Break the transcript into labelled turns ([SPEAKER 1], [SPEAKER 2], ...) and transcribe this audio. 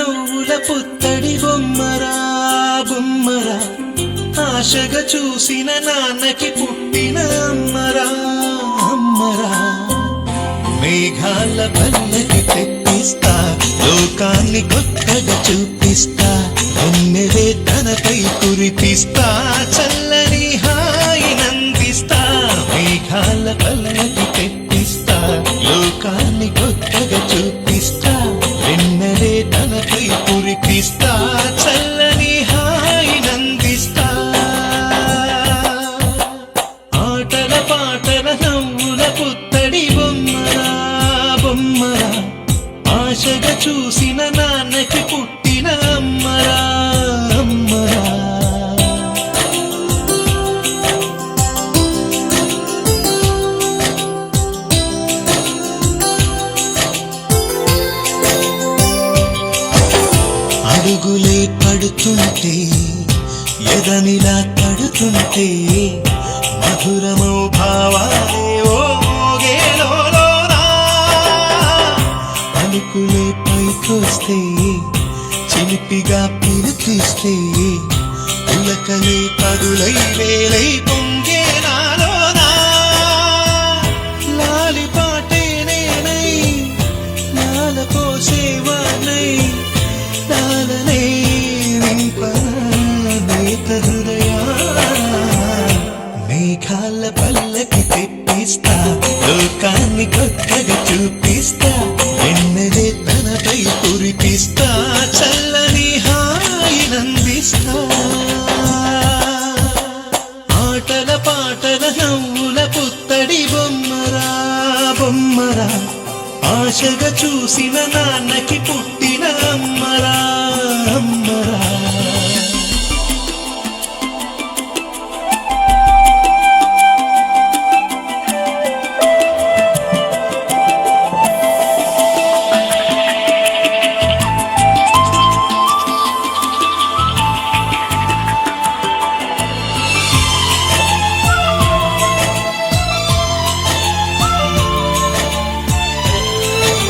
[SPEAKER 1] నవ్వుల పుత్తడి బొమ్మరా బొమ్మరా, ఆశగా చూసిన నాన్నకి పుట్టిన అమ్మరా అమ్మరా. మేఘాల పల్లకి తెప్పిస్తా, లోకాన్ని కొత్తగా చూపిస్తా, వెన్నెలే తనపై కురిపిస్తా, చల్లని హాయినందిస్తా. మేఘాల పల్లకి తెప్పిస్తా, లోకాన్ని కొత్తగా చూపిస్తా, వెన్నెలే తనపై కురిపిస్తా, చల్లని హాయినందిస్తా. ఆటల పాటల నవ్వుల పుత్తడి బొమ్మరా బొమ్మరా, ఆశగా చూసిన నాన్నకి పుట్టిన అమ్మరా అమ్మరా. అడుగులే పడుతుంటే ఎదనిలా తడుతుంటే, మధురమో భావాలే ఓ మోగేలోనా. పలుకులే పైకొస్తే చిలిపిగా పిలిపిస్తే, పులకలే పదులై వేలై పొంగే నాలోనా. లాలి పాటే నేనై లాల పోసేవానై, లాలనే నింపనేత హృదయా. మేఘాల పల్లకి తెప్పిస్తా, లోకాన్ని కొత్తగా చూపిస్తా, వెన్నెలే తనపై కురిపిస్తా, చల్లని హాయినందిస్తా. ఆటల పాటల నవ్వుల పుత్తడి బొమ్మరా బొమ్మరా, ఆశగా చూసిన నాన్నకి పుట్టిన అమ్మరా అమ్మరా.